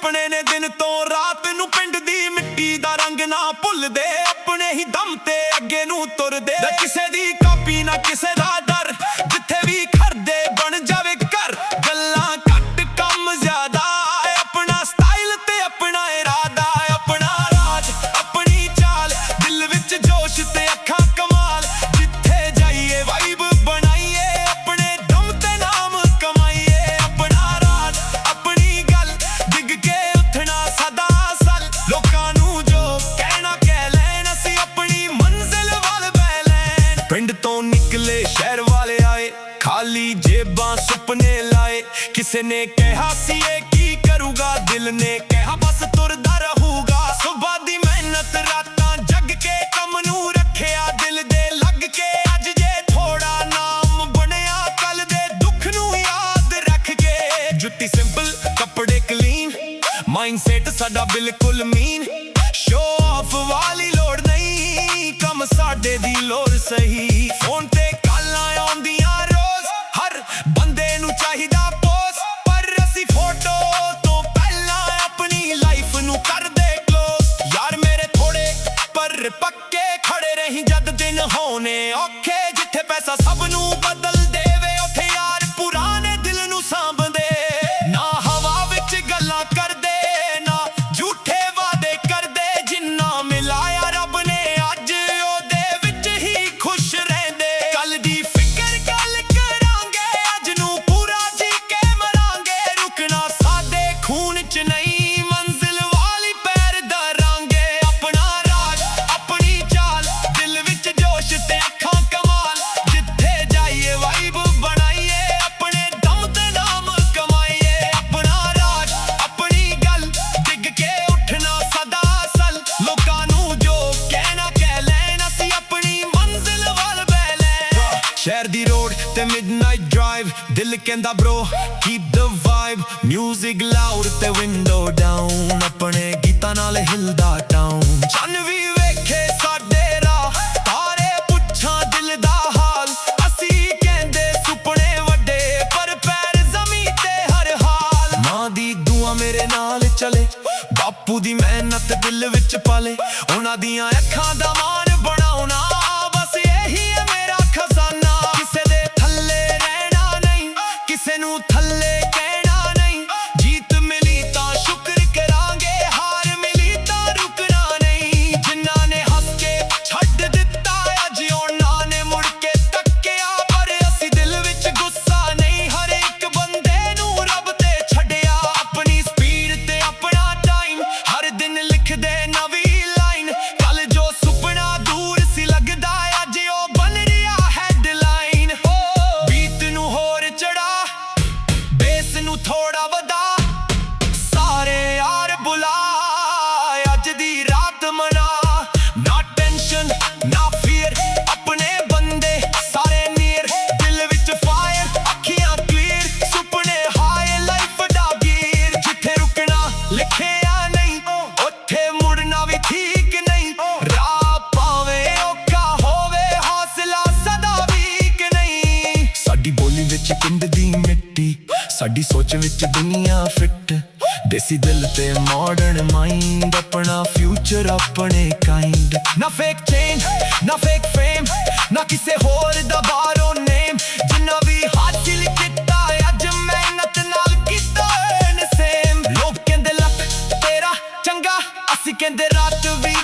अपने ने दिन तो रात नू पिंड दी मिट्टी दा रंग ना भुलदे अपने ही दम ते अगे नू तुरदे किसे दी कापी ना किसे दा डर जिथे भी खरदे बन जावे घर गल्लां घट कम ज्यादा अपना स्टाइल ते अपना इरादा अपना राज अपनी चाल दिल विच जोश ते अखां कमाल जिथे जाइए वाइब बनाइए अपने दम ते नाम कमाइए अपना राज अपनी गल डिग के उठना सदा सल लोकां नू जो कहना कह लैन असी अपनी मंजिल वल बह लैन पिंड तो निकले शहर वाले आए खाली जेबां सुपने लाए किसे ने कहा सी ये की करूगा दिल ने कहा बस तुरदा रहूगा सुबह दी मेहनत रातां जग के कम नू रखिया दिल दे लग के अज जे थोड़ा नाम बनया कल दे दुख नू याद रख के जुत्ती सिंपल कपड़े क्लीन माइंडसेट साडा बिल्कुल मीन शो ऑफ वाली लोड़ नहीं कम साडे दी लोड़ सही फोन ते गल्लां आउंदियां रोज हर बंदे नू चाहिदा पोस्ट पर असी फोटो तो पहला अपनी लाइफ नू कर दे क्लोज यार मेरे थोड़े पर पक्के खड़े रही जद दिन होने औखे जिथे पैसा सब नू बदल देवे उथे यार पुराने दिल नू सांभदे ना हवा विच गल्लां करदे ना झूठे वादे करदे जिन्ना मिलाया रब ने अज ओदे विच ही खुश रहंदे कल दी फिकर कल करांगे अज नू पूरा जी के मरांगे रुकना साडे खून च नहीं मंजिल वाली पैर धरांगे अपना राज अपनी चाल दिल विच जोश ते अखां कमाल जिथे जाइए वाइब बनाइए अपने दम ते नाम कमाइए अपना राज अपनी गल डिग के उठना सदा सल लोकां नू जो कहना कह लैन असी अपनी मंजिल वल बह लैन शहर दी रोड ते मिडनाइट ड्राइव दिल कहंदा bro keep the vibe music loud ते विंडो डाउन अपने गीतां नाल हिलदा टाउन चन्न भी वेखे साडे राह तारे पुछां दिल दा हाल असी कहंदे सुपने वड्डे पर पैर ज़मीं ते हर हाल मां दी दुआ मेरे नाल चले बापू दी मेहनत दिल विच पाले उन्हां दियां अखां दा मान बनाउणा बस यही है मेरा खजाना किसे दे थल्ले रहना नहीं किसे नू थल्ले कहना नहीं जीत मिली तां शुक्र करांगे हार मिली तां रुकना नहीं जिन्हां ने हस के छड्ड दित्ता अज उन्हां ने मुड़ के तक्किया पर असी दिल विच गुस्सा नहीं हर एक बंदे नू रब ते छड्डिया अपनी स्पीड ते अपना टाइम हर दिन लिखदे नवी लाइन कल जो सुपना दूर सी लगदा अज ओ बन रिया हेडलाइन बीत नू होर चढ़ा बेस नू थोड़ा वधा सारे यार बुला अज दी रात मना ना टेंशन ना फियर अपने बंदे सारे नियर दिल विच फायर अखियां क्लियर सुपने हाय लाइफ दा गियर जिथे रुकना लिखिया नहीं उत्थे मुड़ना भी ठीक नहीं राह पावे औखा होवे हौसला सदा वीक नहीं साडी बोली विच पिंड दी मिट्टी साडी सोच विच दुनिया फिट देसी दिल ते मॉडर्न माइंड अपना फ्यूचर अपने काइंड ना फेक चेंज ना फेक फेम ना किसे होर दा बारो नेम जिन्ना भी हासिल कीता अज मेहनत नाल कीता न सेम लोग कहंदे लक तेरा चंगा असी कहंदे रात भी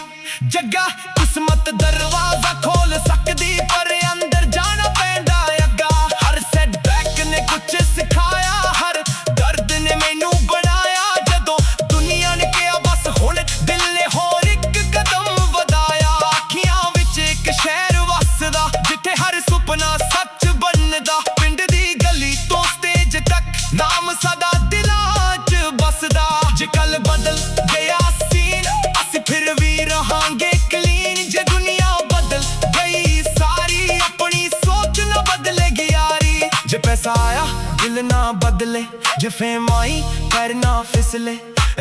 जग्गा किस्मत दरवाजा खोल सकदी पर अंदर जाना पैंदा अग्गा हर सेटबैक ने कुछ सिखाया हर दर्द ने मैनू बनाया जदों दुनिया ने कहा बस हुण दिल ने होर एक कदम वधाया अखियां विच एक शहर वसदा जिथे हर सुपना सच बनदा पिंड दी गली तो स्टेज तक नाम सदा दिलां च बसदा जे कल बदल गया सीन असी फिर भी रहांगे क्लीन जे दुनिया बदल गई सारी अपनी सोच ना बदलेगी यारी जे पैसा आया दिल ना बदले जे फेम आई पैर ना फिसले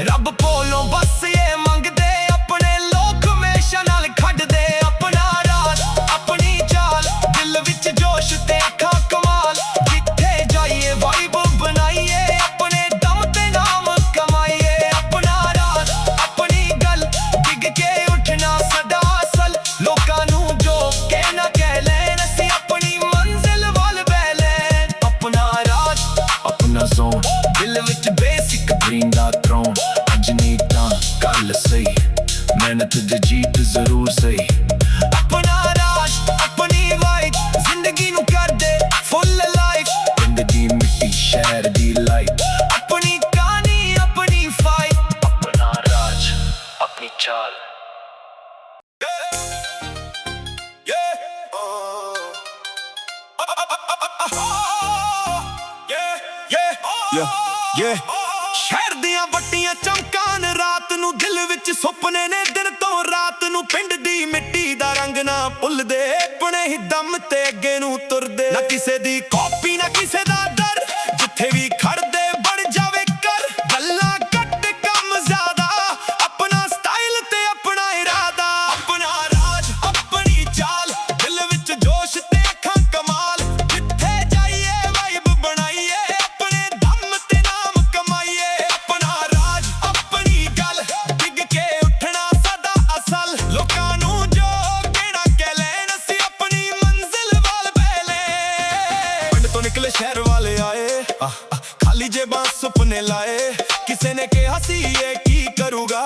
रब कोलों बस ये मंगदे अपने लोग हमेशा नाल खड़दे अपना राज अपनी चाल दिल विच जोश ते अखां कमाल जिथे जाइए वाइब बनाइए अपने दम ते नाम कमाइए अपना मेहनत दी जीत जरूर सही। अपना राज अपनी वाइट जिंदगी नू कर दे फुल लाइफ। पिंड दी मिट्टी शहर दी लाइफ, अपनी कहानी अपनी फाइट। अपना राज अपनी चाल। शहर दियां वट्टियां चमकान रात नू, दिल विच सुपने ने दिन तो रात नू। पिंड दी मिट्टी दा रंग ना भुलदे, अपने ही दम ते अगे नू तुरदे। ना किसे दी कॉपी ना किसे दा डर, जिथे भी खड़दे बन जावे कर। गल्लां घट कम ज्यादा, अपना स्टाइल ते अपना इरादा। अपना राज अपनी चाल, दिल विच जोश ते अखां कमाल। जिथे जाइए वाइब बनाइए, अपने दम ते नाम कमाइए। अपना राज अपनी गल, डिग के उठना साडा असल। लोकां नू जो कहना कह लैण, असीं अपनी मंजिल वाल बह ले। पिंड तो निकले शहर वाले आए, खाली जेबां सुपने लाए। किसे ने कहा सी ये की करूगा,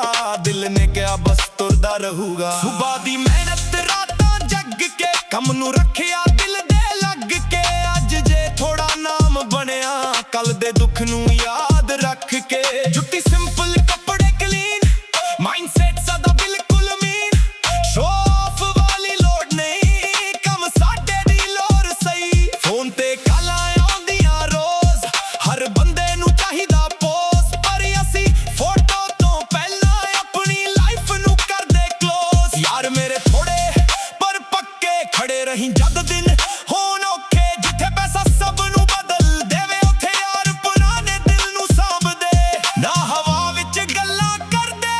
दिल ने कहा बस तुरदा रहूगा। सुबह दी मेहनत रातां जग के, कम नू रखिया दिल दे लग के। अज जे थोड़ा नाम बनया, कल दे दुख नू याद रख के। जुट्टी सिंपल कपड़े क्लीन, माइंडसेट सदा बिल्कुल मीन। शो ऑफ वाली लोड़ नहीं, कम साडे दी लोर सही। फोन ते कालां आउंदियां रोज, हर बंदे नू चाहिदा पोज। पर असी फोटो तो पहला अपनी लाइफ नू कर दे क्लोज। यार मेरे थोड़े पर पक्के, खड़े रही जद दिन होण औखे। जिथे पैसा सब नू बदल देवे, उथे यार पुराने दिल नू सांभ दे। ना हवा विच गल्लां कर दे,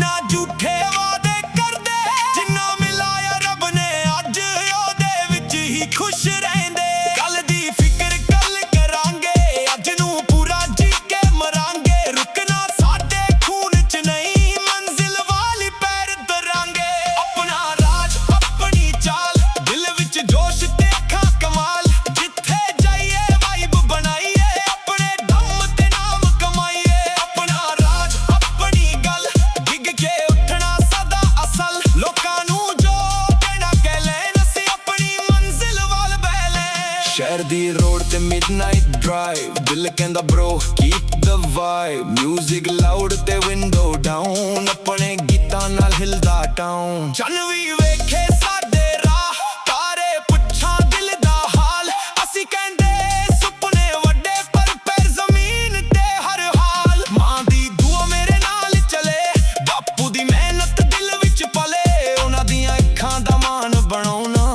ना झूठे वादे कर दे। जिन्ना मिलाया रब ने अज, ओदे विच ही खुश रहिंदे। कल दी फिकर कल करांगे, अज नू पूरा जी के मरांगे। रुकना साडे खून च नहीं, मंजिल वाली पैर धरांगे। अपना राज अपनी चाल, दिल विच जोश ते अखां कमाल। जिथे जाइए वाइब बनाइए, अपने दम ते नाम कमाइए। अपना राज अपनी गल, डिग के उठना सदा असल। लोकां नू जो कहना कह लैण, असीं अपनी मंजिल वाल बह ले। शहर दी रोड ते मिडनाइट ड्राइव, दिल कहंदा bro keep the vibe. Music loud ते विंडो डाउन, अपने गीतां नाल हिलदा टाउन। चल वी वेखे साडे राह, तारे पुछां दिल दा हाल। असीं कहंदे सुपने वड्डे, पर पैर जमीन ते हर हाल। मां दी दुआ मेरे नाल चले, बापू दी मेहनत दिल विच पले। उन्हां दियां अखां दा मान बनाउणा,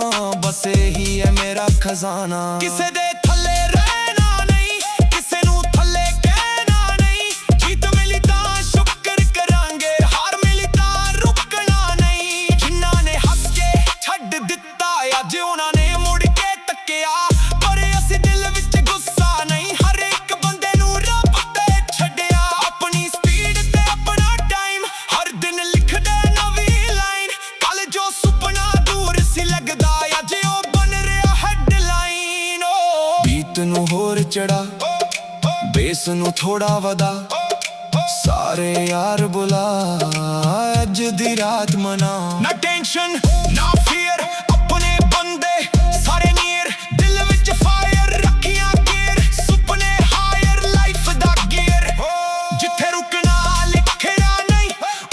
बस एही है मेरा खजाना। किसे दे थल्ले रहना नहीं, किसे नू थल्ले कहना नहीं। जीत मिली तां शुक्र करांगे, हार मिली तां रुकना नहीं। जिन्हां ने हੱਸ के छड्ड दित्ता, अज उन्हां ने मुड़ के तक्किया। पर असीं दिल विच गुस्सा नहीं, हर एक बंदे नू रब ते छड्डिया। अपनी स्पीड ते अपना टाइम, हर दिन लिखदे नवीं लाइन। कल जो सुपना दूर सी लगदा, अज ओ बन रिहा हेडलाइन। बीत नू होर चढ़ा, बेस नू थोड़ा वधा। सारे यार बुला, अज दी रात मना। ना टेंशन ना फियर, अपने बंदे सारे नीयर। दिल विच फायर रखियां गियर, सुपने हायर लाइफ दा गियर। जिथे रुकना लिखिया नहीं,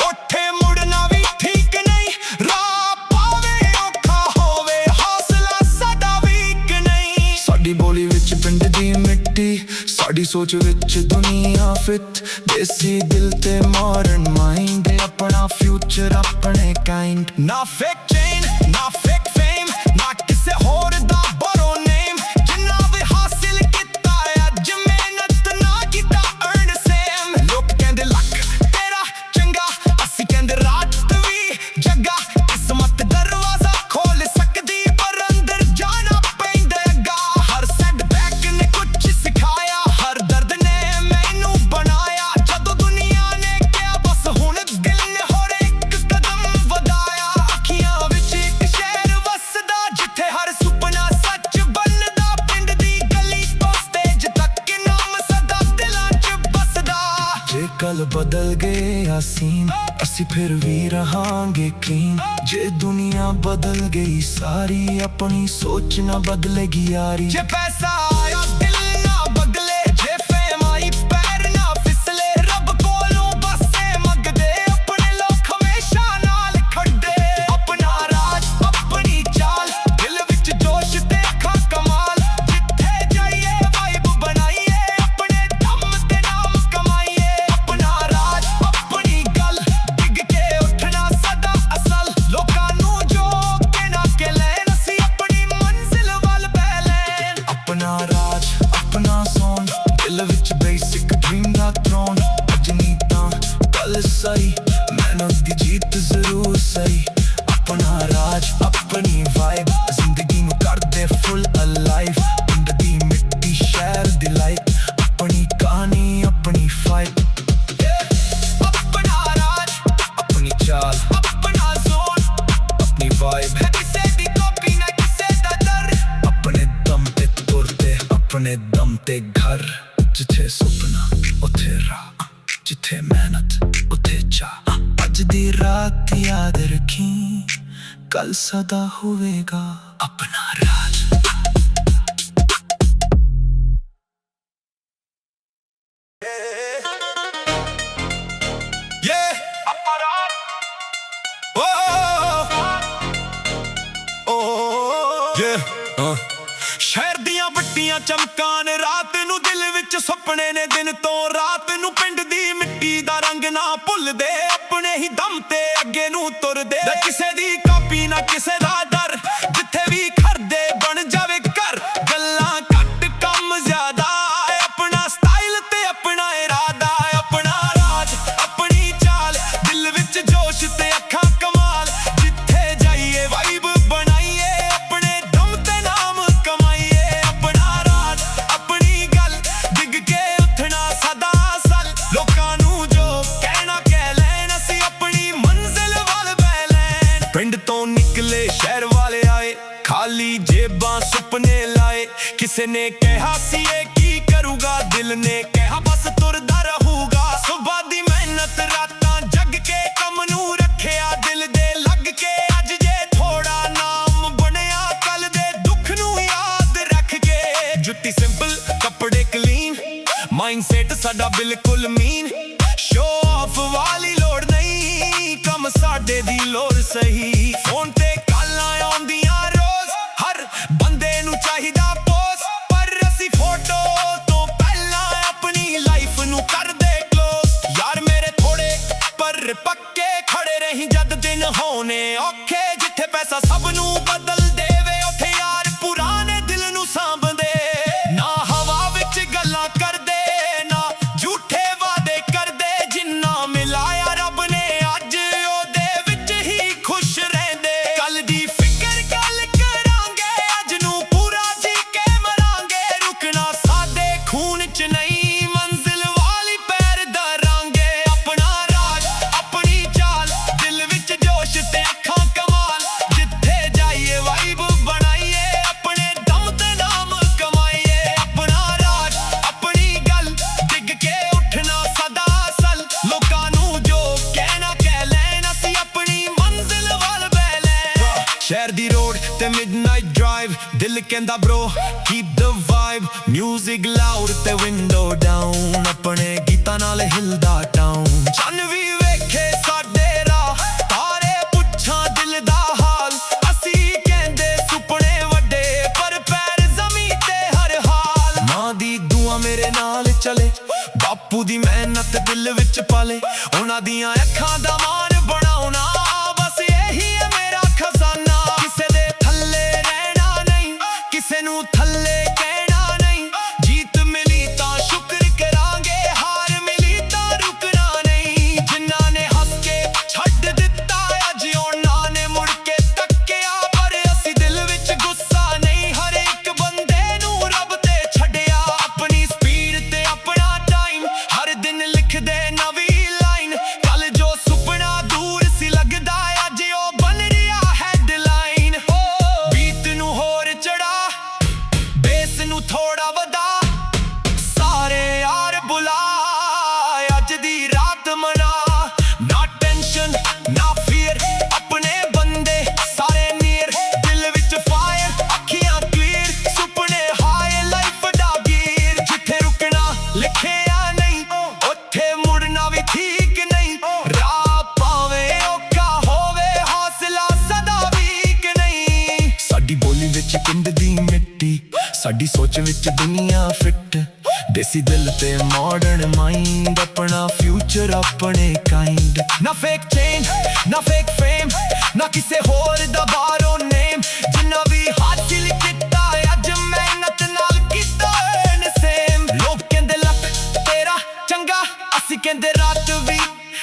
उठे मुड़ना भी ठीक नहीं। राह पावे औखा होवे, हौसला साडा वीक नहीं। साडी बोली विच पिंड दी मिट्टी, साडी सोच विच दुनिया फिट। देसी दिल ते मॉडर्न माइंड, अपना फ्यूचर अपने काइंड। ना फेक चेन ना फेक फेम, ना किसे होर दा बोरो नेम। जिन्ना भी हासिल कीता अज, मेहनत ना कीता अर्न सेम। लोक कहंदे लक तेरा चंगा, असीं कहंदे रात वी जगा। किस्मत दरवाजा खोल सकदी, पर अंदर जाना पैंदा अग्गा। हर सेटबैक ने कुछ सिखाया, हर दर्द ने मैनू बनाया। जदों दुनिया ने कहा बस हुण, दिल ने होर एक कदम वधाया। अखियां विच एक शहर वसदा, जिथे हर सुपना सच बनदा। पिंड दी गली तो स्टेज तक नाम सदा दिलां च बसदा। जे कल बदल गए सीन, ਅਸੀਂ ਫਿਰ ਵੀ ਰਹਾਂਗੇ ਕਲੀਨ। ਜੇ ਦੁਨੀਆ ਬਦਲ ਗਈ ਸਾਰੀ, ਆਪਣੀ ਸੋਚ ਨਾ ਬਦਲੇਗੀ ਯਾਰੀ। ਜੇ ਪੈਸਾ ਆਇਆ ਦਿਲ ਨਾ ਬਦਲੇ, ਜੇ ਫੇਮ ਆਈ ਪੈਰ ਨਾ ਫਿਸਲੇ। ਰੱਬ ਕੋਲੋਂ ਬਸ ਇਹ ਮੰਗਦੇ, ਆਪਣੇ ਲੋਕ ਹਮੇਸ਼ਾ ਨਾਲ ਖੜੇ। ਆਪਣਾ ਰਾਜ ਆਪਣੀ ਚਾਲ, ਦਿਲ ਵਿੱਚ ਜੋਸ਼ ਤੇ ਅੱਖਾਂ ਕਮਾਲ। ਜਿੱਥੇ ਜਾਈਏ ਵਾਈਬ ਬਣਾਈਏ, ਆਪਣੇ ਦਮ ਤੇ ਨਾਮ ਕਮਾਈਏ। ਆਪਣਾ ਰਾਜ ਆਪਣੀ ਗੱਲ, ਡਿੱਗ ਕੇ ਉੱਠਣਾ ਸਦਾ ਅਸਲ। ਲੋਕਾਂ ਨੂੰ ਜੋ ਕੇ ਨਾ ਕੇ ਲੈਣ, ਅਸੀਂ ਆਪਣੀ ਮੰਜ਼ਿਲ ਵੱਲ ਪੈ ਲੈਣ। ਆਪਣਾ ਰਾਜ ਆਪਣਾ ਜ਼ੋਨ, ਦਿਲ ਵਿੱਚ ਬੇਸਿਕ ਡ੍ਰੀਮ ਦਾ ਥਰੋਨ। ਅੱਜ ਨਹੀਂ ਤਾਂ ਕੱਲ ਸਹੀ, ਮਿਹਨਤ ਦੀ ਜੀਤ ਜ਼ਰੂਰ ਸਹੀ। ਆਪਣਾ ਰਾਜ ਆਪਣੀ ਵਾਈਬ, ਜ਼ਿੰਦਗੀ ਨੂੰ ਕਰਦੇ ਫੁੱਲ ਅਲਾਈਵ। ਪਿੰਡ ਦੀ ਮਿੱਟੀ ਸ਼ਹਿਰ ਦੀ ਲਾਈਟ, ਆਪਣੀ ਕਹਾਣੀ ਆਪਣੀ ਫਾਈਟ। ਆਪਣਾ ਰਾਜ ਆਪਣੀ ਚਾਲ, ਆਪਣਾ ਜ਼ੋਨ ਆਪਣੀ ਵਾਈਬ। ਹੈ ਕਿਸੇ ਦੀ ਕਾਪੀ ਨਾ ਕਿਸੇ ਦਾ ਡਰ, ਆਪਣੇ ਦਮ ਤੇ ਤੁਰਦੇ ਆਪਣੇ ਦਮ ਤੇ ਘਰ। ਜਿੱਥੇ ਸੁਪਨਾ ਉੱਥੇ ਰਾਹ, ਜਿੱਥੇ ਮਿਹਨਤ ਉੱਥੇ ਚਾਹ। ਅੱਜ ਦੀ ਰਾਤ ਯਾਦ ਰੱਖੀ, ਕੱਲ ਸਦਾ ਹੋਵੇਗਾ ਆਪਣਾ ਰਾਜ। ਸ਼ਹਿਰ ਦੀਆਂ ਵੱਟੀਆਂ ਚਮਕਾਂ ਨੇ ਰਾਤ ਨੂੰ, ਦਿਲ ਵਿੱਚ ਸੁਪਨੇ ਨੇ ਦਿਨ ਤੋਂ ਰਾਤ ਨੂੰ। ਪਿੰਡ ਦੀ ਮਿੱਟੀ ਦਾ ਰੰਗ ਨਾ ਭੁੱਲਦੇ, ਆਪਣੇ ਹੀ ਦਮ ਤੇ ਅੱਗੇ ਨੂੰ ਤੁਰਦੇ। ਕਿਸੇ ਦੀ ਕਾਪੀ ਨਾ ਕਿਸੇ ਦਾ ਡਰ, ਜਿੱਥੇ ਵੀ ਖੜਦੇ ਬਣ ਜਾਵੇ ਘਰ। ਗੱਲਾਂ ਘੱਟ ਕੰਮ ਜ਼ਿਆਦਾ, ਆਪਣਾ ਸਟਾਈਲ ਤੇ ਆਪਣਾ ਇਰਾਦਾ। ਆਪਣਾ ਰਾਜ ਆਪਣੀ ਚਾਲ, ਦਿਲ ਵਿੱਚ ਜੋਸ਼ ਤੇ ਅੱਖਾਂ ਕਮਾਲ। ਜਿੱਥੇ ਜਾਈਏ ਵਾਈਬ ਬਣਾਈਏ, ਆਪਣੇ ਦਮ ਤੇ ਨਾਮ ਕਮਾਈਏ। ਆਪਣਾ ਰਾਜ ਆਪਣੀ ਗੱਲ, ਡਿੱਗ ਕੇ ਉੱਠਣਾ ਸਦਾ ਅਸਲ। ਲੋਕਾਂ ਨੂੰ ਜੋ ਕਹਿਣਾ ਕਹਿ ਲੈਣ, ਅਸੀਂ ਆਪਣੀ ਮੰਜ਼ਿਲ ਵੱਲ ਪੈ ਲੈਣ। ਪਿੰਡ ਤੋਂ ਨਿਕਲੇ ਸ਼ਹਿਰ ਵਾਲੇ ਆਏ, ਖਾਲੀ ਜੇਬਾਂ ਸੁਪਨੇ ਲਾਏ। ਕਿਸੇ ਨੇ ਕਿਹਾ ਸੀ ਇਹ ਕੀ ਕਰੂਗਾ, ਦਿਲ ਨੇ ਕਿਹਾ ਬਸ ਤੁਰਦਾ ਰਹੂਗਾ। ਸੁਬਹ ਦੀ ਮਿਹਨਤ ਰਾਤਾਂ ਜਗ ਕੇ, ਕੰਮ ਨੂੰ ਰੱਖਿਆ ਦਿਲ ਦੇ ਲੱਗ ਕੇ। ਅੱਜ ਜੇ ਥੋੜਾ ਨਾਮ ਬਣਿਆ, ਕੱਲ ਦੇ ਦੁੱਖ ਨੂੰ ਯਾਦ ਰੱਖ ਕੇ। ਜੁੱਤੀ ਸਿੰਪਲ ਕੱਪੜੇ ਕਲੀਨ, ਮਾਈਂਡਸੈਟ ਸਾਡਾ ਬਿਲਕੁਲ ਮੀਨ। ਸ਼ੋ ਆਫ ਵਾਲੀ ਲੋੜ ਨਹੀਂ, ਕੰਮ ਸਾਡੇ ਦੀ ਲੋੜ ਸਹੀ। ਫੋਨ ਤੇ ਕਾਲਾਂ ਆਉਂਦੀਆਂ ਰੋਜ਼, ਹਰ ਬੰਦੇ ਨੂੰ ਚਾਹੀਦਾ ਪੋਸ। ਪਰ ਅਸੀਂ ਫੋਟੋ ਤੋਂ ਪਹਿਲਾਂ ਆਪਣੀ ਲਾਈਫ ਨੂੰ ਕਰਦੇ ਕਲੋਜ਼। ਯਾਰ ਮੇਰੇ ਥੋੜੇ ਪਰ ਪੱਕੇ, ਖੜੇ ਰਹੀ ਜਦ ਦਿਨ ਹੋਣੇ ਔਖੇ। ਜਿੱਥੇ ਪੈਸਾ ਸਭ ਨੂੰ ਬਦਲ ਦੇਵੇ, ਉੱਥੇ ਯਾਰ ਪੁਰਾਣੇ ਦਿਲ ਨੂੰ ਸਾਂਭਦੇ। ਨਾ ਹਵਾ ਵਿੱਚ ਗੱਲਾਂ ਕਰਦੇ, ਨਾ ਝੂਠੇ ਵਾਅਦੇ ਕਰਦੇ। ਜਿੰਨਾ ਮਿਲਾਇਆ ਰੱਬ ਨੇ ਅੱਜ, ਉਹਦੇ ਵਿੱਚ ਹੀ ਖੁਸ਼ ਰਹਿੰਦੇ। ਕੱਲ ਦੀ ਫਿਕਰ ਕੱਲ ਕਰਾਂਗੇ, ਅੱਜ ਨੂੰ ਪੂਰਾ ਜੀ ਕੇ ਮਰਾਂਗੇ। ਰੁਕਣਾ ਸਾਡੇ ਖੂਨ ਚ ਨਹੀਂ, ਮੰਜ਼ਿਲ ਵਾਲੀ ਪੈਰ ਧਰਾਂਗੇ। ਆਪਣਾ ਰਾਜ ਆਪਣੀ ਚਾਲ, ਦਿਲ ਵਿੱਚ ਜੋਸ਼ ਤੇ ਅੱਖਾਂ ਕਮਾਲ। ਜਿੱਥੇ ਜਾਈਏ ਵਾਈਬ ਬਣਾਈਏ, ਆਪਣੇ ਦਮ ਤੇ ਨਾਮ ਕਮਾਈਏ। ਆਪਣਾ ਰਾਜ ਆਪਣੀ ਗੱਲ, ਡਿੱਗ ਕੇ ਉੱਠਣਾ ਸਦਾ ਅਸਲ। ਲੋਕਾਂ ਨੂੰ ਜੋ ਕਹਿਣਾ ਕਹਿ ਲੈਣ, ਅਸੀਂ ਆਪਣੀ ਮੰਜ਼ਿਲ ਵੱਲ ਪੈ ਲੈਣ। ਸ਼ਹਿਰ ਦੀ ਰੋਡ ਤੇ ਮਿਡਨਾਈਟ ਡਰਾਈਵ, ਦਿਲ ਕਹਿੰਦਾ ਬ్రో ਕੀਪ ਦ ਵਾਈਬ। ਮਿਊਜ਼ਿਕ ਲਾਊਡ ਤੇ ਵਿੰਡੋ ਡਾਊਨ, ਆਪਣੇ ਗੀਤਾਂ ਨਾਲ ਹਿਲਦਾ ਟਾਊਨ। ਚੰਨ ਵੀ ਵੇਖੇ ਸਾਡੇ ਰਾਹ, ਤਾਰੇ ਪੁੱਛਾਂ ਦਿਲ ਦਾ ਹਾਲ। ਅਸੀਂ ਕਹਿੰਦੇ ਸੁਪਨੇ ਵੱਡੇ, ਪਰ ਪੈਰ ਜ਼ਮੀਨ ਤੇ ਹਰ ਹਾਲ। ਮਾਂ ਦੀ ਦੁਆ ਮੇਰੇ ਨਾਲ ਚਲੇ, ਬਾਪੂ ਦੀ ਮਿਹਨਤ ਦਿਲ ਵਿੱਚ ਪਾਲੇ। ਉਹਨਾਂ ਦੀਆਂ ਅੱਖਾਂ ਦਾ ਮਾਣ ਬਣਾਉਣਾ, ਬਸ ਇਹੀ ਹੈ ਮੇਰਾ ਖਜ਼ਾਨਾ। ਕਿਸੇ ਦੇ ਥੱਲੇ ਰਹਿਣਾ ਨਹੀਂ, ਕਿਸੇ ਨੂੰ ਥੱਲੇ ਕਹਿਣਾ ਨਹੀਂ। ਜੀਤ ਮਿਲੀ ਤਾਂ ਸ਼ੁਕਰ ਕਰਾਂਗੇ, ਹਾਰ ਮਿਲੀ ਤਾਂ ਰੁਕਣਾ ਨਹੀਂ। ਜਿਨ੍ਹਾਂ ਨੇ ਹੱਸ ਕੇ ਛੱਡ ਦਿੱਤਾ, ਅੱਜ ਉਹਨਾਂ ਨੇ ਮੁੜ ਕੇ ਤੱਕਿਆ। ਪਰ ਅਸੀਂ ਦਿਲ ਵਿੱਚ ਗੁੱਸਾ ਨਹੀਂ, ਹਰ ਇੱਕ ਬੰਦੇ ਨੂੰ ਰੱਬ ਤੇ ਛੱਡਿਆ। ਆਪਣੀ ਸਪੀਡ ਤੇ ਆਪਣਾ ਟਾਈਮ, ਹਰ ਦਿਨ ਲਿਖਦੇ ਨਵੀਂ ਲਾਈਨ। ਕੱਲ ਜੋ ਸੁਪਨੇ ਸੋਚ ਵਿੱਚ ਦੁਨੀਆ ਫਿੱਟ, ਦੇਸੀ ਦਿਲ ਤੇ ਮਾਡਰਨ ਮਾਈਂਡ, ਆਪਣਾ ਫਿਊਚਰ ਆਪਣੇ ਕਾਈਂਡ। ਨਾ ਫੇਕ ਚੇਨ ਨਾ ਫੇਕ ਫੇਮ, ਨਾ ਕਿਸੇ ਹੋਰ ਦਾ ਬਾਹਰੋਂ ਨੇਮ, ਜਿੰਨਾ ਵੀ ਹਾਸਿਲ ਕੀਤਾ ਅੱਜ ਮਿਹਨਤ ਨਾਲ ਕੀਤਾ ਐਨ ਸੇਮ। ਲੋਕ ਕਹਿੰਦੇ ਲੱਕ ਤੇਰਾ ਚੰਗਾ, ਅਸੀਂ ਕਹਿੰਦੇ ਰਾਤ ਵੀ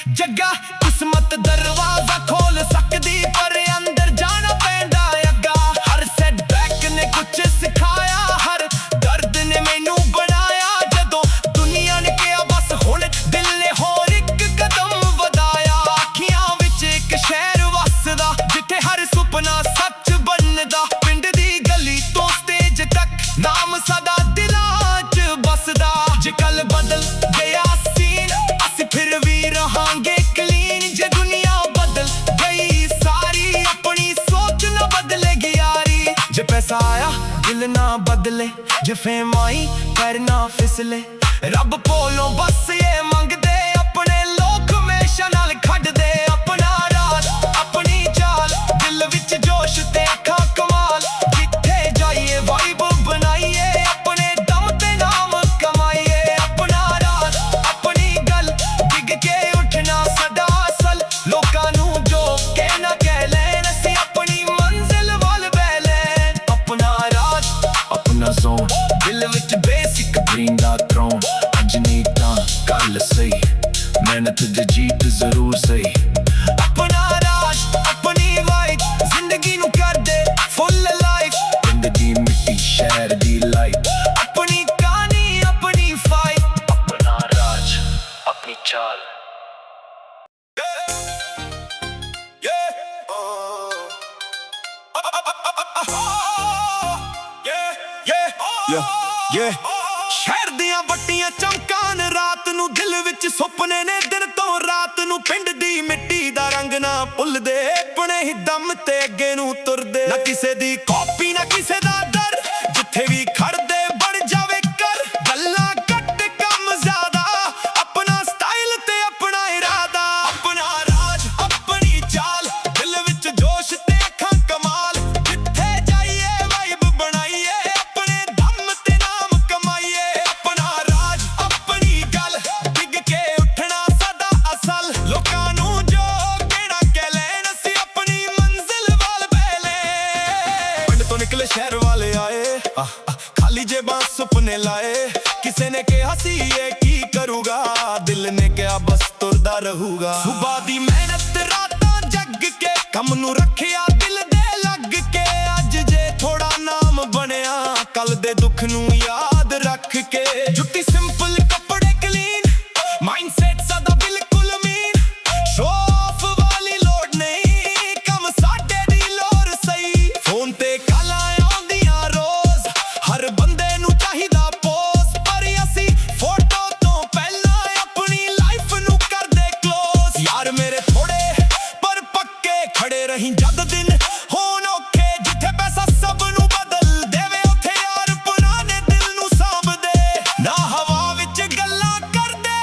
ਜੱਗਾ, ਕਿਸਮਤ ਦਰਵਾਜ਼ਾ ਖੋਲ ਸਕਦੀ ਪਰ ਅੰਦਰ ਜਾਣਾ ਪੈਂਦਾ ਅੱਗਾ। ਹਰ ਸੈਟਬੈਕ ਨੇ ਕੁਛ ਸਿਖਾਇਆ, ਹਰ ਦਰਦ ਨੇ ਮੈਨੂੰ ਬਣਾਇਆ, ਜਦੋਂ ਦੁਨੀਆ ਨੇ ਕਿਹਾ ਬਸ ਹੁਣ ਦਿਲ ਨੇ ਹੋਰ ਇੱਕ ਕਦਮ ਵਧਾਇਆ। ਅੱਖੀਆਂ ਵਿੱਚ ਇੱਕ ਸ਼ਹਿਰ ਵੱਸਦਾ, ਜਿੱਥੇ ਹਰ ਸੁਪਨਾ ਸੱਚ ਬਣਦਾ, ਪਿੰਡ ਦੀ ਗਲੀ ਤੋਂ ਸਟੇਜ ਤੱਕ ਨਾਮ ਸਦਾ ਦਿਲਾਂ 'ਚ ਬਸਦਾ। ਜੇ ਕੱਲ ਬਦਲ ਗਿਆ ਸੀਨ, ਅਸੀਂ ਫਿਰ ਵੀ ਰਹਾਂਗੇ ਕਲੀਨ। ਜੇ ਦੁਨੀਆ ਬਦਲ ਗਈ ਸਾਰੀ, ਆਪਣੀ ਸੋਚ ਨਾ ਬਦਲੇਗੀ ਯਾਰੀ। ਜੇ ਪੈਸਾ ਆਇਆ ਦਿਲ ਨਾ ਬਦਲੇ, ਜੇ ਫੇਮ ਆਈ ਪੈਰ ਨਾ ਫਿਸਲੇ, ਰੱਬ ਕੋਲੋਂ ਬਸ ਇਹ ਮੰਗਦੇ, ਆਪਣੇ ਲੋਕ ਹਮੇਸ਼ਾ ਨਾਲ ਖੜਦੇ। ਆਪਣਾ ਰਾਜ ਆਪਣੀ ਚਾਲ, ਦਿਲ ਵਿੱਚ ਜੋਸ਼ ਤੇ ਅੱਖਾਂ ਕਮਾਲ, ਜਿੱਥੇ ਜਾਈਏ ਵਾਈਬ ਬਣਾਈਏ, ਆਪਣੇ ਦਮ ਤੇ ਨਾਮ ਕਮਾਈਏ। ਆਪਣਾ ਰਾਜ ਆਪਣੀ ਗੱਲ, ਡਿੱਗ ਕੇ ਉੱਠਣਾ ਸਦਾ ਅਸਲ, ਲੋਕਾਂ ਨੂੰ ਜੋ ਕਹਿਣਾ ਕਹਿ ਲੈਣ, ਅਸੀਂ ਆਪਣੀ ਮੰਜ਼ਿਲ ਵੱਲ ਬਹਿ ਲੈਣ। ਆਪਣਾ ਰਾਜ ਆਪਣਾ ਜ਼ੋਨ, ਦਿਲ ਵਿੱਚ ਬੇਸਿਕ ਡ੍ਰੀਮ ਦਾ ਥਰੋਨ। ਅੱਜ ਨਹੀਂ ਤਾਂ ਕੱਲ ਸਹੀ, ਮਿਹਨਤ ਦੀ ਜੀਤ ਜ਼ਰੂਰ ਸਹੀ। ਆਪਣਾ ਰਾਜ ਆਪਣੀ ਵਾਈਬ, ਜ਼ਿੰਦਗੀ ਨੂੰ ਕਰਦੇ ਫੁੱਲ ਲਾਈਫ, ਪਿੰਡ ਦੀ ਮਿੱਟੀ ਸ਼ਹਿਰ ਦੀ ਲਾਈਫ, ਆਪਣੀ ਕਹਾਣੀ ਆਪਣੀ ਫਾਈਟ। ਆਪਣਾ ਰਾਜ ਆਪਣੀ ਚਾਲ। ਸ਼ਹਿਰ ਦੀਆਂ ਵੱਟੀਆਂ ਚਮਕਾਨ ਰਾਤ ਨੂੰ, ਦਿਲ ਵਿੱਚ ਸੁਪਨੇ ਨੇ ਦਿਨ ਤੋਂ ਰਾਤ ਨੂੰ, ਪਿੰਡ ਦੀ ਮਿੱਟੀ ਦਾ ਰੰਗ ਨਾ ਭੁੱਲਦੇ, ਆਪਣੇ ਹੀ ਦਮ ਤੇ ਅੱਗੇ ਨੂੰ ਤੁਰਦੇ। ਨਾ ਕਿਸੇ ਦੀ ਕਾਪੀ ਨਾ ਕਿਸੇ ਦਾ ਡਰ, ਜਿੱਥੇ ਵੀ ਖੜਦੇ ਬਣ ਜਾਵੇ ਕਰ, ਗੱਲਾਂ ਘੱਟ ਕੰਮ ਜ਼ਿਆਦਾ, ਆਪਣਾ ਸਟਾਈਲ ਤੇ ਆਪਣਾ ਇਰਾਦਾ। ਆਪਣਾ ਰਾਜ ਆਪਣੀ ਚਾਲ, ਦਿਲ ਵਿੱਚ ਜੋਸ਼ ਤੇ ਅੱਖਾਂ ਕਮਾਲ, ਜਿੱਥੇ ਜਾਈਏ ਵਾਈਬ ਬਣਾਈਏ, ਆਪਣੇ ਦਮ ਤੇ ਨਾਮ ਕਮਾਈਏ। ਆਪਣਾ ਰਾਜ ਆਪਣੀ ਗੱਲ, ਡਿੱਗ ਕੇ ਉੱਠਣਾ ਸਦਾ ਅਸਲ, ਲੋਕਾਂ ਨੂੰ ਜੋ ਕਹਿਣਾ ਕਹਿ ਲੈਣ, ਅਸੀਂ ਆਪਣੀ ਮੰਜ਼ਿਲ ਵੱਲ ਬਹਿ ਲੈ। ਪਿੰਡ ਤੋਂ ਨਿਕਲੇ ਸ਼ਹਿਰ ਵਾਲੇ ਆਏ, ਖਾਲੀ ਜੇਬਾਂ ਸੁਪਨੇ ਲਾਏ, ਕਿਸੇ ਨੇ ਕਿਹਾ ਸੀ ਇਹ ਕੀ ਕਰੂਗਾ, ਦਿਲ ਨੇ ਕਿਹਾ ਬਸ ਤੁਰਦਾ ਰਹੂਗਾ। ਸੁਬਹ ਦੀ ਮਿਹਨਤ ਰਾਤਾਂ ਜੱਗ ਕੇ, ਕੰਮ ਨੂੰ ਰੱਖਿਆ ਦਿਲ ਦੇ ਲੱਗ ਕੇ, ਅੱਜ ਜੇ ਥੋੜਾ ਨਾਮ ਬਣਿਆ, ਕੱਲ ਦੇ ਦੁੱਖ ਨੂੰ ਯਾਦ ਰੱਖ ਕੇ। ਜੁੱਤੀ ਸਿੰਪਲ ਕੱਪੜੇ ਕਲੀਨ, ਮਾਈਂਡਸੈਟ ਸਦਾ ਬਿਲਕੁਲ ਮੀਨ, ਸ਼ੋ ਆਫ ਵਾਲੀ ਲੋੜ ਨਹੀਂ, ਕੰਮ ਸਾਡੇ ਦੀ ਲੋੜ ਸਹੀ। ਫੋਨ ਤੇ ਕਾਲਾਂ ਆਉਂਦੀਆਂ ਰੋਜ਼, ਹਰ ਬੰਦੇ ਨੂੰ ਚਾਹੀਦਾ ਪੋਜ਼, ਪਰ ਅਸੀਂ ਫੋਟੋ ਤੋਂ ਪਹਿਲਾਂ ਆਪਣੀ ਲਾਈਫ ਨੂੰ ਕਰਦੇ ਕਲੋਜ਼। ਯਾਰ ਮੇਰੇ ਥੋੜੇ ਪਰ ਪੱਕੇ, ਖੜੇ ਰਹੀਂ ਜਦ ਦਿਨ ਹੋਣ ਔਖੇ, ਜਿੱਥੇ ਪੈਸਾ ਸਭ ਨੂੰ ਬਦਲ ਦੇਵੇ, ਉੱਥੇ ਯਾਰ ਪੁਰਾਣੇ ਦਿਲ ਨੂੰ ਸਾਂਭਦੇ। ਨਾ ਹਵਾ ਵਿੱਚ ਗੱਲਾਂ ਕਰਦੇ,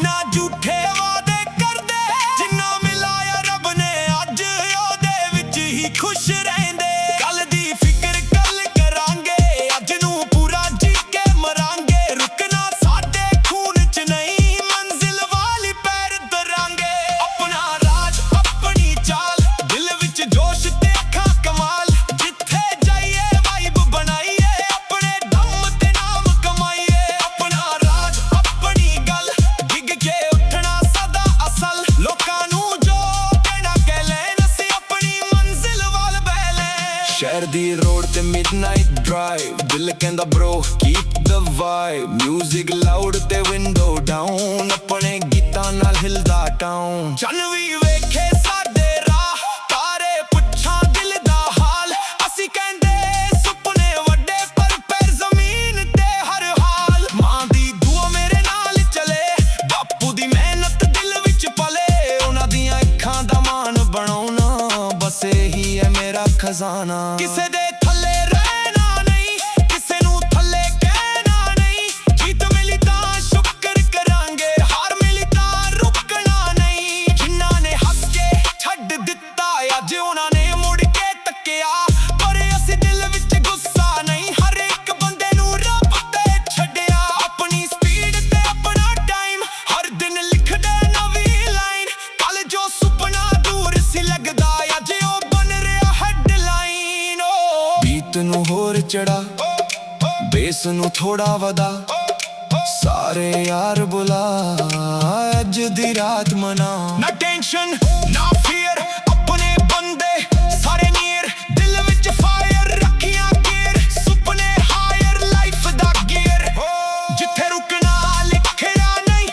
ਨਾ ਝੂਠੇ ਵਾਅਦੇ ਕਰਦੇ, ਜਿੰਨਾ ਮਿਲਾਇਆ ਰੱਬ ਨੇ ਅੱਜ ਉਹਦੇ ਵਿੱਚ ਹੀ ਖੁਸ਼ ਰਹਿੰਦੇ। ਕੱਲ ਦੀ ਫਿਕਰ ਕੱਲ ਕਰਾਂਗੇ, ਅੱਜ ਨੂੰ ਪੂਰਾ ਜੀ ਕੇ ਮਰਾਂਗੇ, ਰੁਕਣਾ ਸਾਡੇ ਖੂਨ 'ਚ ਨਹੀਂ, ਮੰਜ਼ਿਲ ਵਾਲੀ ਪੈਰ ਧਰਾਂਗੇ। ਆਪਣਾ ਰਾਜ ਆਪਣੀ ਚਾਲ, ਦਿਲ ਵਿੱਚ ਜੋਸ਼ ਤੇ ਅੱਖਾਂ ਕਮਾਲ, ਜਿੱਥੇ ਜਾਈਏ ਵਾਈਬ ਬਣਾਈਏ, ਆਪਣੇ ਦਮ ਤੇ ਨਾਮ ਕਮਾਈਏ। ਆਪਣਾ ਰਾਜ ਆਪਣੀ ਗੱਲ, ਡਿੱਗ ਕੇ ਉੱਠਣਾ ਸਦਾ ਅਸਲ, ਲੋਕਾਂ ਨੂੰ ਜੋ ਕਹਿਣਾ ਕਹਿ ਲੈਣ, ਅਸੀਂ ਆਪਣੀ ਮੰਜ਼ਿਲ ਵੱਲ ਬਹਿ ਲੈ। ਸ਼ਹਿਰ ਦੀ ਰੋਡ ਤੇ ਮਿਡਨਾਈਟ ਡਰਾਈਵ, ਦਿਲ ਕਹਿੰਦਾ ਬ్రో ਕੀਪ ਦ ਵਾਈਬ, ਮਿਊਜ਼ਿਕ ਲਾਊਡ ਤੇ ਵਿੰਡੋ ਡਾਊਨ, ਆਪਣੇ ਗੀਤਾਂ ਨਾਲ ਹਿਲਦਾ ਟਾਊਨ। ਚੰਨ ਵੀ ਵੇਖੇ ਸਾਡੇ ਰਾਹ, ਤਾਰੇ ਪੁੱਛਾਂ ਦਿਲ ਦਾ ਹਾਲ, ਅਸੀਂ ਕਹਿੰਦੇ ਸੁਪਨੇ ਵੱਡੇ ਪਰ ਪੈਰ ਜ਼ਮੀਨ ਤੇ ਹਰ ਹਾਲ। ਮਾਂ ਦੀ ਦੁਆ ਮੇਰੇ ਨਾਲ ਚਲੇ, ਬਾਪੂ ਦੀ ਮਿਹਨਤ ਦਿਲ ਵਿੱਚ ਪਲੇ, ਉਹਨਾਂ ਦੀਆਂ ਅੱਖਾਂ ਦਾ ਮਾਣ ਬਣਾਉਣਾ, ਬਸ ਇਹੀ ਹੈ ਮੇਰਾ ਖਜ਼ਾਨਾ। ਕਿਸੇ ਦੇ ਥੱਲੇ ਰਹਿਣਾ ਨਹੀਂ, ਕਿਸੇ ਨੂੰ ਥੱਲੇ ਕਹਿਣਾ ਨਹੀਂ, ਜੀਤ ਮਿਲੀ ਤਾਂ ਸ਼ੁਕਰ ਕਰਾਂਗੇ, ਹਾਰ ਮਿਲੀ ਤਾਂ ਰੁਕਣਾ ਨਹੀਂ। ਜਿਨ੍ਹਾਂ ਨੇ ਹੱਸ ਕੇ ਛੱਡ ਦਿੱਤਾ, ਅੱਜ ਉਹਨਾਂ ਨੇ ਮੁੜ ਕੇ ਤੱਕਿਆ, ਪਰ ਅਸੀਂ ਦਿਲ ਵਿੱਚ ਗੁੱਸਾ ਨਹੀਂ, ਹਰ ਇੱਕ ਬੰਦੇ ਨੂੰ ਚੜਾ ਬੇਸ ਨੂੰ ਥੋੜਾ ਵਧਾ ਸਾਰੇ ਯਾਰ ਬੁਲਾ ਅੱਜ ਦੀ ਰਾਤ ਮਨਾ ਨਾ ਟੈਨਸ਼ਨ ਨਾ ਫੀਅਰ ਆਪਣੇ ਬੰਦੇ ਸਾਰੇ ਨੀਅਰ ਦਿਲ ਵਿੱਚ ਫਾਇਰ ਰੱਖੀਆਂ ਗੇਅਰ ਸੁਪਨੇ ਹਾਇਰ ਲਾਈਫ ਦਾ ਗੇਅਰ ਜਿੱਥੇ ਰੁਕਣਾ ਲਿਖਿਆ ਨਹੀਂ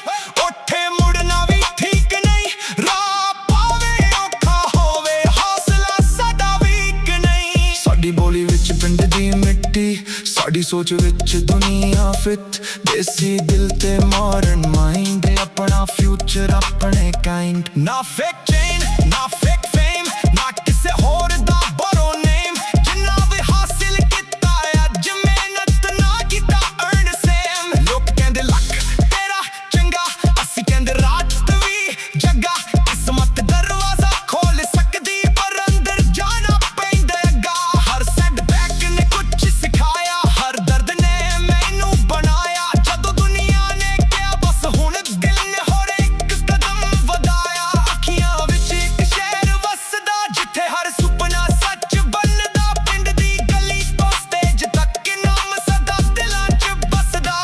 ਉੱਥੇ ਮੁੜਨਾ ਵੀ ਠੀਕ ਨਹੀਂ ਰਾਹ ਪਾਵੇ ਔਖਾ ਹੋਵੇ ਹੌਸਲਾ ਸਾਡਾ ਵੀਕ ਨਹੀਂ ਸਾਡੀ ਬੋਲੀ ਵਿੱਚ ਪਿੰਡ ਦੀ ਮਿੱਟੀ ਸਾਡੀ ਸੋਚ ਵਿੱਚ ਦੁਨੀਆ ਫਿੱਟ ਦੇਸੀ ਦਿਲ ਤੇ ਮਾਡਰਨ ਮਾਈਂਡ ਆਪਣਾ ਫਿਊਚਰ ਆਪਣੇ ਕਾਈਂਡ ਨਾ ਫੇਕ ਚੇਨ ਨਾ ਫੇਕ ਫੇਮ ਨਾ ਕਿਸੇ ਹੋਰ ਦਾ ਬੋਰੋ ਨੇਮ ਜਿੰਨਾ ਵੀ ਹਾਸਿਲ ਕੀਤਾ ਅੱਜ ਮਿਹਨਤ ਨਾ ਕੀਤਾ ਅਰਨ ਸੇਮ ਲੋਕ ਕਹਿੰਦੇ ਲੱਕ ਤੇਰਾ ਚੰਗਾ ਅਸੀਂ ਕਹਿੰਦੇ ਰਾਤ ਵੀ ਜੱਗਾ ਕਿਸਮਤ ਦਰਵਾਜ਼ਾ ਖੋਲ ਸਕਦੀ ਪਰ ਅੰਦਰ ਜਾਣਾ ਪੈਂਦਾ ਅੱਗਾ ਹਰ ਸੈਟਬੈਕ ਨੇ ਕੁਝ ਸਿਖਾਇਆ ਹਰ ਦਰਦ ਨੇ ਮੈਨੂੰ ਬਣਾਇਆ ਜਦੋਂ ਦੁਨੀਆ ਨੇ ਕਿਹਾ ਬਸ ਹੁਣ ਦਿਲ ਨੇ ਹੋਰ ਇੱਕ ਕਦਮ ਵਧਾਇਆ ਅੱਖੀਆਂ ਵਿੱਚ ਇੱਕ ਸ਼ਹਿਰ ਵਸਦਾ ਜਿੱਥੇ ਹਰ ਸੁਪਨਾ ਸੱਚ ਬਣਦਾ ਪਿੰਡ ਦੀ ਗਲੀ ਤੋਂ ਸਟੇਜ ਤੱਕ ਨਾਮ ਸਦਾ ਦਿਲਾਂ 'ਚ ਬਸਦਾ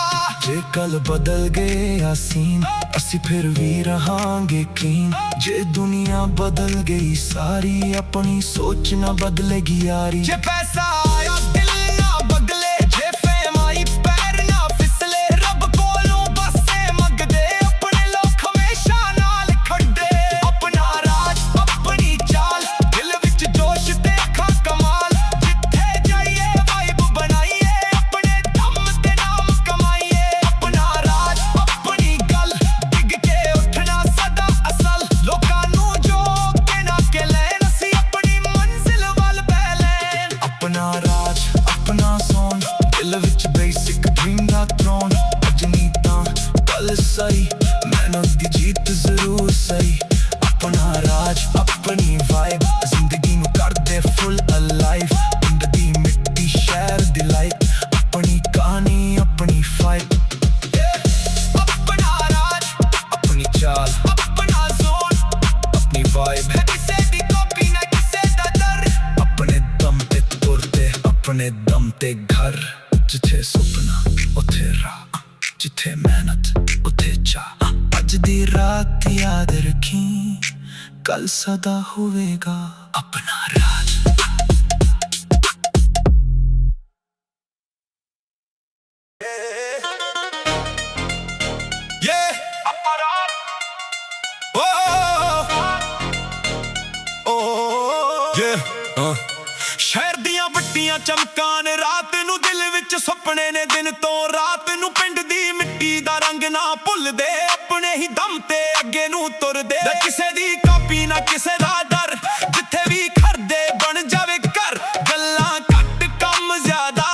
ਜੇ ਕੱਲ ਬਦਲ ਗਏ ਸੀਨ ਅਸੀਂ ਫਿਰ ਵੀ ਰਹਾਂਗੇ ਕਲੀਨ ਜੇ ਦੁਨੀਆ ਬਦਲ ਗਈ ਸਾਰੀ ਆਪਣੀ ਸੋਚ ਨਾ ਬਦਲੇਗੀ ਯਾਰੀ ਜੇ ਪੈਸਾ ਆਇਆ ਦਿਲ ਨਾ ਬਦਲੇ ਜੇ ਫੇਮ ਆਈ ਪੈਰ ਨਾ ਫਿਸਲੇ ਰੱਬ ਕੋਲੋਂ ਬਸੇ ਮੰਗਦੇ ਆਪਣੇ ਲੋਕ ਹਮੇਸ਼ਾ ਨਾਲ ਖੜਦੇ ਆਪਣਾ ਰਾਜ ਆਪਣੀ ਚਾਲ ਦਿਲ ਵਿੱਚ ਜੋਸ਼ ਤੇ ਅੱਖਾਂ ਕਮਾਲ ਜਿੱਥੇ ਜਾਈਏ ਵਾਈਬ ਬਣਾਈਏ ਆਪਣੇ ਦਮ ਤੇ ਨਾਮ ਕਮਾਈਏ ਆਪਣਾ ਰਾਜ ਆਪਣੀ ਗੱਲ ਡਿੱਗ ਕੇ ਉੱਠਣਾ ਸਦਾ ਅਸਲ ਲੋਕਾਂ ਨੂੰ ਜੋ ਕੇ ਨਾ ਕੇ ਲੈਣ ਅਸੀਂ ਆਪਣੀ ਮੰਜ਼ਿਲ ਵੱਲ ਪੈ ਲੈਣ ਆਪਣਾ ਰਾਜ ਆਪਣਾ ਜ਼ੋਨ ਦਿਲ ਵਿੱਚ ਬੇਸਿਕ ਡ੍ਰੀਮ ਦਾ ਥਰੋਨ ਅੱਜ ਨਹੀਂ ਤਾਂ ਕੱਲ ਸਹੀ ਮਿਹਨਤ ਦੀ ਜੀਤ ਜ਼ਰੂਰ ਸਹੀ ਆਪਣਾ ਰਾਜ ਆਪਣੀ ਵਾਈਬ ਜ਼ਿੰਦਗੀ ਨੂੰ ਕਰਦੇ ਫੁੱਲ ਅਲਾਈਵ ਪਿੰਡ ਦੀ ਮਿੱਟੀ ਸ਼ਹਿਰ ਦੀ ਲਾਈਫ ਆਪਣੀ ਕਹਾਣੀ ਆਪਣੀ ਫਾਈਟ ਆਪਣਾ ਰਾਜ ਆਪਣੀ ਚਾਲ ਆਪਣਾ ਜ਼ੋਨ ਆਪਣੀ ਵਾਈਬ ਹੈ ਕਿਸੇ ਦੀ ਕਾਪੀ ਨਾ ਕਿਸੇ ਦਾ ਡਰ ਆਪਣੇ ਦਮ ਤੇ ਤੁਰਦੇ ਆਪਣੇ ਦਮ ਤੇ ਘਰ ਜਿੱਥੇ ਸੁਪਨਾ ਉੱਥੇ ਰਾਹ ਜਿੱਥੇ ਮਿਹਨਤ ਉੱਥੇ ਚਾਹ ਅੱਜ ਦੀ ਰਾਤ ਯਾਦ ਰੱਖੀ ਕੱਲ ਸਦਾ ਹੋਵੇਗਾ ਆਪਣਾ ਰਾਜ ਸ਼ਹਿਰ ਦੀਆਂ ਵੱਟੀਆਂ ਚਮਕਾਂ ਨੇ ਰਾਤ ਨੂੰ ਦਿਲ ਵਿੱਚ ਸੁਪਨੇ ਨੇ ਦਿਨ ਤੋਂ ਰਾਤ ਨੂੰ ਪਿੰਡ ਦੀ ਮਿੱਟੀ ਦਾ ਰੰਗ ਨਾ ਭੁੱਲਦੇ ਆਪਣੇ ਹੀ ਦਮ ਤੇ ਅੱਗੇ ਨੂੰ ਤੁਰਦੇ ਕਿਸੇ ਦੀ ਕਾਪੀ ਨਾ ਕਿਸੇ ਦਾ ਡਰ ਜਿੱਥੇ ਵੀ ਖੜਦੇ ਬਣ ਜਾਵੇ ਘਰ ਗੱਲਾਂ ਘੱਟ ਕੰਮ ਜ਼ਿਆਦਾ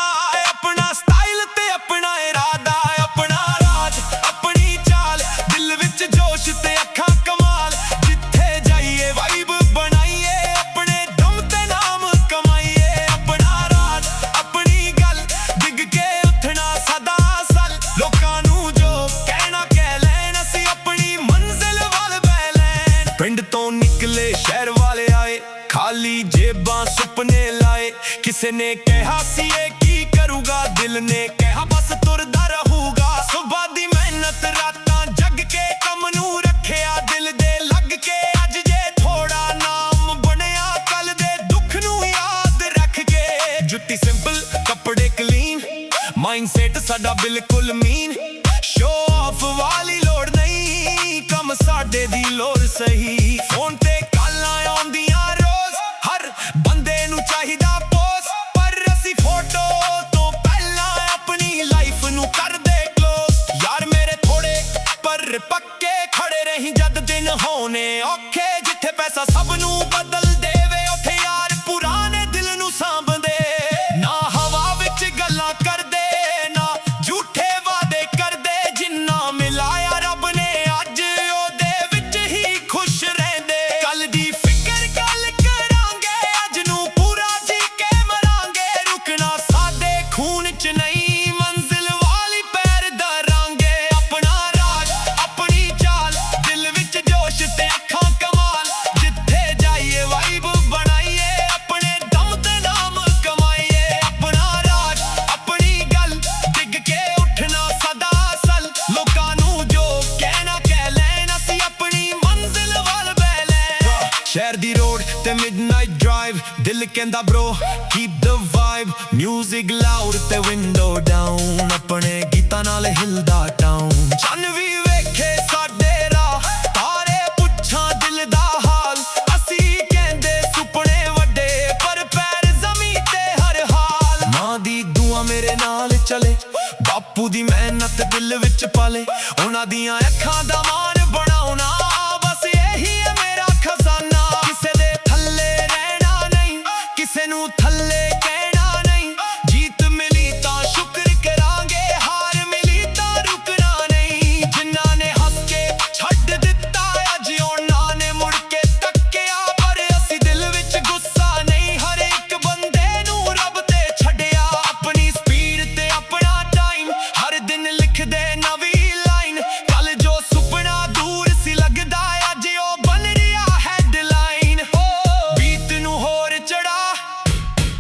ਆਪਣਾ ਸਟਾਈਲ ਤੇ ਆਪਣਾ ਇਰਾਦਾ ਆਪਣਾ ਰਾਜ ਆਪਣੀ ਚਾਲ ਦਿਲ ਵਿੱਚ ਜੋਸ਼ ਤੇ ਅੱਖਾਂ ਕਮਾਲ ਜਿੱਥੇ ਜਾਈਏ ਵਾਈਬ ਬਣਾਈਏ ਆਪਣੇ ਦਮ ਤੇ ਨਾਮ ਕਮਾਈਏ ਆਪਣਾ ਰਾਜ ਆਪਣੀ ਗੱਲ ਡਿੱਗ ਕੇ ਉੱਠਣਾ ਸਦਾ ਅਸਲ ਲੋਕਾਂ ਨੂੰ ਜੋ ਕਹਿਣਾ ਕਹਿ ਲੈਣ ਅਸੀਂ ਆਪਣੀ ਮੰਜ਼ਿਲ ਵੱਲ ਪੈ ਲੈਣ ਪਿੰਡ ਤੋਂ ਨਿਕਲੇ ਸ਼ਹਿਰ ਵਾਲੇ ਆਏ ਖਾਲੀ ਜੇਬਾਂ ਸੁਪਨੇ ਲਾਏ ਕਿਸੇ ਨੇ ਕਿਹਾ ਸੀ ਇਹ ਕੀ ਕਰੂਗਾ ਦਿਲ ਨੇ ਕਿਹਾ ਬਸ ਤੁਰਦਾ ਰਹੂਗਾ ਸੁਬਹ ਦੀ ਮਿਹਨਤ ਰਾਤਾਂ ਜੱਗ ਕੇ ਕੰਮ ਨੂੰ ਰੱਖਿਆ ਦਿਲ ਦੇ ਲੱਗ ਕੇ ਅੱਜ ਜੇ ਥੋੜਾ ਨਾਮ ਬਣਿਆ ਕੱਲ ਦੇ ਦੁੱਖ ਨੂੰ ਯਾਦ ਰੱਖ ਕੇ ਜੁੱਤੀ ਸਿੰਪਲ ਕੱਪੜੇ ਕਲੀਨ ਮਾਈਂਡਸੈਟ ਸਾਡਾ ਬਿਲਕੁਲ ਮੀਨ ਸ਼ੋ ਆਫ ਵਾਲੀ ਲੋੜ ਨਹੀਂ ਕੰਮ ਸਾਡੇ ਦੀ ਲੋੜ ਸਹੀ ਫੋਨ ਤੇ ਕਾਲਾਂ ਆਉਂਦੀਆਂ ਰੋਜ਼ ਹਰ ਬੰਦੇ ਨੂੰ ਚਾਹੀਦਾ ਪੋਸ ਪਰ ਅਸੀਂ ਫੋਟੋ ਤੋਂ ਪਹਿਲਾਂ ਆਪਣੀ ਲਾਈਫ ਨੂੰ ਕਰਦੇ ਕਲੋਜ਼ ਯਾਰ ਮੇਰੇ ਥੋੜੇ ਪਰ ਪੱਕੇ ਖੜੇ ਰਹੀ ਜਦ ਦਿਨ ਹੋਣੇ ਔਖੇ ਜਿੱਥੇ ਪੈਸਾ ਸਭ ਨੂੰ ਬਦਲ ਦੇਵੇ ਉੱਥੇ ਯਾਰ ਪੁਰਾਣੇ ਦਿਲ ਨੂੰ ਸਾਂਭਦੇ ਨਾ ਹਵਾ ਵਿੱਚ ਗੱਲਾਂ ਕਰਦੇ ਨਾ ਝੂਠੇ ਵਾਦੇ ਸ਼ਹਿਰ ਦੀ ਰੋਡ ਤੇ ਮਿਡਨਾਈਟ ਡਰਾਈਵ ਦਿਲ ਕਹਿੰਦਾ bro keep the vibe music loud ਤੇ window down ਆਪਣੇ ਗੀਤਾਂ ਨਾਲ ਹਿਲਦਾ ਟਾਊਨ ਚੰਨ ਵੀ ਵੇਖੇ ਸਾਡੇ ਰਾਹ ਤਾਰੇ ਪੁੱਛਾਂ ਦਿਲ ਦਾ ਹਾਲ ਅਸੀਂ ਕਹਿੰਦੇ ਸੁਪਨੇ ਵੱਡੇ ਪਰ ਪੈਰ ਜ਼ਮੀਨ ਤੇ ਹਰ ਹਾਲ ਮਾਂ ਦੀ ਦੁਆ ਮੇਰੇ ਨਾਲ ਚਲੇ ਬਾਪੂ ਦੀ ਮਿਹਨਤ ਦਿਲ ਵਿੱਚ ਪਾਲੇ ਉਹਨਾਂ ਦੀਆਂ ਅੱਖਾਂ ਦਾ ਮਾਣ ਬਣਾਉਣਾ ਬਸ ਇਹੀ ਹੈ ਮੇਰਾ ਖਜ਼ਾਨਾ ਕਿਸੇ ਦੇ ਥੱਲੇ ਰਹਿਣਾ ਨਹੀਂ ਕਿਸੇ ਨੂੰ ਥੱਲੇ ਕਹਿਣਾ ਨਹੀਂ ਜੀਤ ਮਿਲੀ ਤਾਂ ਸ਼ੁਕਰ ਕਰਾਂਗੇ ਹਾਰ ਮਿਲੀ ਤਾਂ ਰੁਕਣਾ ਨਹੀਂ ਜਿਨ੍ਹਾਂ ਨੇ ਹੱਸ ਕੇ ਛੱਡ ਦਿੱਤਾ ਅੱਜ ਉਹਨਾਂ ਨੇ ਮੁੜ ਕੇ ਤੱਕਿਆ ਪਰ ਅਸੀਂ ਦਿਲ ਵਿੱਚ ਗੁੱਸਾ ਨਹੀਂ ਹਰ ਇੱਕ ਬੰਦੇ ਨੂੰ ਰੱਬ ਤੇ ਛੱਡਿਆ ਆਪਣੀ ਸਪੀਡ ਤੇ ਆਪਣਾ ਟਾਈਮ ਹਰ ਦਿਨ ਲਿਖਦੇ ਨਵੀਂ ਲਾਈਨ ਕੱਲ ਜੋ ਸੁਪਨਾ ਦੂਰ ਸੀ ਲੱਗਦਾ ਅੱਜ ਉਹ ਬਣ ਰਿਹਾ ਹੈਡਲਾਈਨ ਬੀਤ ਨੂੰ ਹੋਰ ਚੜਾ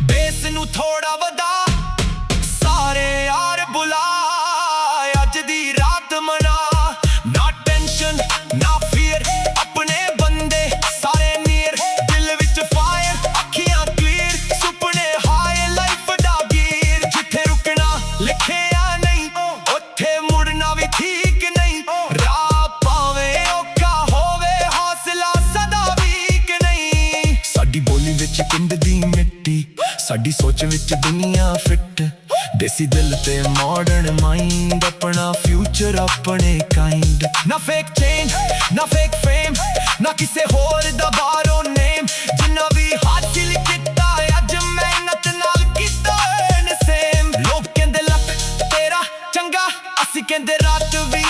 ਬੇਸ ਨੂੰ ਥੋੜਾ ਵਧਾ ਸਾਰੇ ਯਾਰ ਬੁਲਾ ਅੱਜ ਦੀ ਰਾਤ ਮਨਾ ਨਾ ਟੈਨਸ਼ਨ ਨਾ ਫੀਅਰ ਆਪਣੇ ਬੰਦੇ ਸਾਰੇ ਨੀਅਰ ਦਿਲ ਵਿੱਚ ਫਾਇਰ ਅੱਖੀਆਂ ਕਲੀਅਰ ਸੁਪਨੇ ਹਾਈ ਲਾਈਫ ਦਾ ਗੀਰ ਜਿੱਥੇ ਰੁਕਣਾ ਲਿਖਿਆ ਨਹੀਂ ਉੱਥੇ ਮੁੜਨਾ ਵੀ ਠੀਕ ਨਹੀਂ ਰਾਹ ਭਾਵੇਂ ਔਖਾ ਹੋਵੇ ਹੌਸਲਾ ਸਦਾ ਵੀਕ ਨਹੀਂ ਸਾਡੀ ਬੋਲੀ ਵਿੱਚ ਪਿੰਡ ਦੀ ਮਿੱਟੀ ਸਾਡੀ ਸੋਚ ਵਿੱਚ ਦੁਨੀਆ ਫਿੱਟ ਦੇਸੀ ਦਿਲ ਤੇ ਮਾਡਰਨ ਮਾਈਂਡ ਆਪਣਾ ਫਿਊਚਰ ਆਪਣੇ ਕਾਈਂਡ ਨਾ ਫੇਕ ਚੇਂਜ ਨਾ ਫੇਕ ਫੇਮ ਨਾ ਕਿਸੇ ਹੋਰ ਦਾ ਬਾਹਰੋਂ ਨੇਮ ਜਿੰਨਾ ਵੀ ਹਾਸਿਲ ਕੀਤਾ ਅੱਜ ਮਿਹਨਤ ਨਾਲ ਕੀਤਾ ਐਨ ਸੇਮ ਲੋਕ ਕਹਿੰਦੇ ਲੱਕ ਤੇਰਾ ਚੰਗਾ ਅਸੀਂ ਕਹਿੰਦੇ ਰਾਤ ਵੀ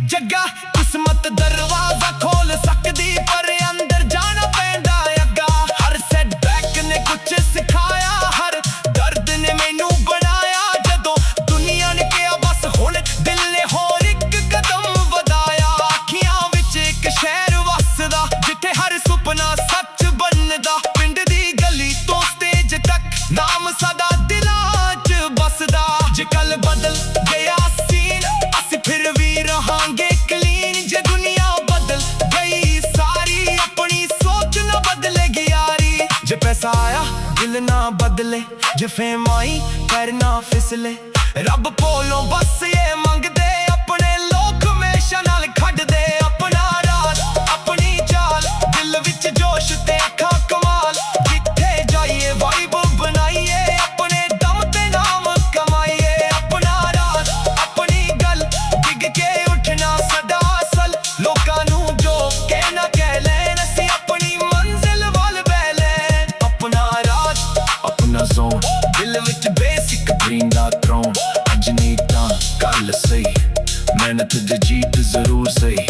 ਜੱਗਾ ਕਿਸਮਤ ਦਰਵਾਜ਼ਾ ਖੋਲ ਸਕਦੀ ਪਰ ਅੰਦਰ ਜਾਣਾ ਪੈਂਦਾ ਅੱਗਾ ਹਰ ਸੈਟਬੈਕ ਨੇ ਕੁਝ ਸਿਖਾਇਆ ਹਰ ਦਰਦ ਨੇ ਮੈਨੂੰ ਬਣਾਇਆ ਜਦੋਂ ਦੁਨੀਆ ਨੇ ਕਿਹਾ ਬਸ ਹੁਣ ਦਿਲ ਨੇ ਹੋਰ ਇੱਕ ਕਦਮ ਵਧਾਇਆ ਅੱਖੀਆਂ ਵਿੱਚ ਇੱਕ ਸ਼ਹਿਰ ਵਸਦਾ ਜਿੱਥੇ ਹਰ ਸੁਪਨਾ ਸੱਚ ਬਣਦਾ ਪਿੰਡ ਦੀ ਗਲੀ ਤੋਂ ਸਟੇਜ ਤੱਕ ਨਾਮ ਸਦਾ ਦਿਲਾਂ 'ਚ ਬਸਦਾ ਜੇ ਕੱਲ ਬਦਲ ਗਿਆ ਸੀਨ ਅਸੀਂ ਫਿਰ ਵੀ ਰਹਾਂਗੇ ਕਲੀਨ ਜੇ ਦੁਨੀਆ ਬਦਲ ਗਈ ਸਾਰੀ ਆਪਣੀ ਸੋਚ ਨਾ ਬਦਲੇਗੀ ਯਾਰੀ ਜੇ ਪੈਸਾ ਆਇਆ ਦਿਲ ਨਾ ਬਦਲੇ ਜੇ ਫੇਮ ਆਈ ਕਰ ਨਾ ਫਿਸਲੇ ਰੱਬ ਕੋਲੋਂ ਬਸ ਇਹ ਮੰਗਦੇ ਆਪਣੇ ਲੋਕ ਹਮੇਸ਼ਾ ਨਾਲ ਖੜਦੇ ਆਪਣਾ ਰਾਜ ਆਪਣੀ ਚਾਲ ਦਿਲ ਵਿੱਚ ਜੋਸ਼ ਤੇ ਅੱਖਾਂ ਕਮਾਲ ਜਿੱਥੇ ਜਾਈਏ ਵਾਈਬ ਬਣਾਈਏ ਆਪਣੇ ਦਮ ਤੇ ਨਾਮ ਕਮਾਈਏ ਆਪਣਾ ਰਾਜ ਆਪਣੀ ਗੱਲ ਡਿੱਗ ਕੇ ਉੱਠਣਾ ਸਦਾ ਅਸਲ ਲੋਕਾਂ ਨੂੰ ਜੋ ਕਹਿਣਾ ਕਹਿ ਲੈਣ ਅਸੀਂ ਆਪਣੀ ਮੰਜ਼ਿਲ ਵੱਲ ਬਹਿ ਲੈਣ ਆਪਣਾ ਰਾਜ ਆਪਣਾ ਜ਼ੋਨ ਦਿਲ ਵਿੱਚ ਬੇਸਿਕ ਡ੍ਰੀਮ ਦਾ ਥਰੋਨ ਅੱਜ ਨਹੀਂ ਤਾਂ ਕੱਲ ਸਹੀ ਮਿਹਨਤ ਦੀ ਜੀਤ ਜ਼ਰੂਰ ਸਹੀ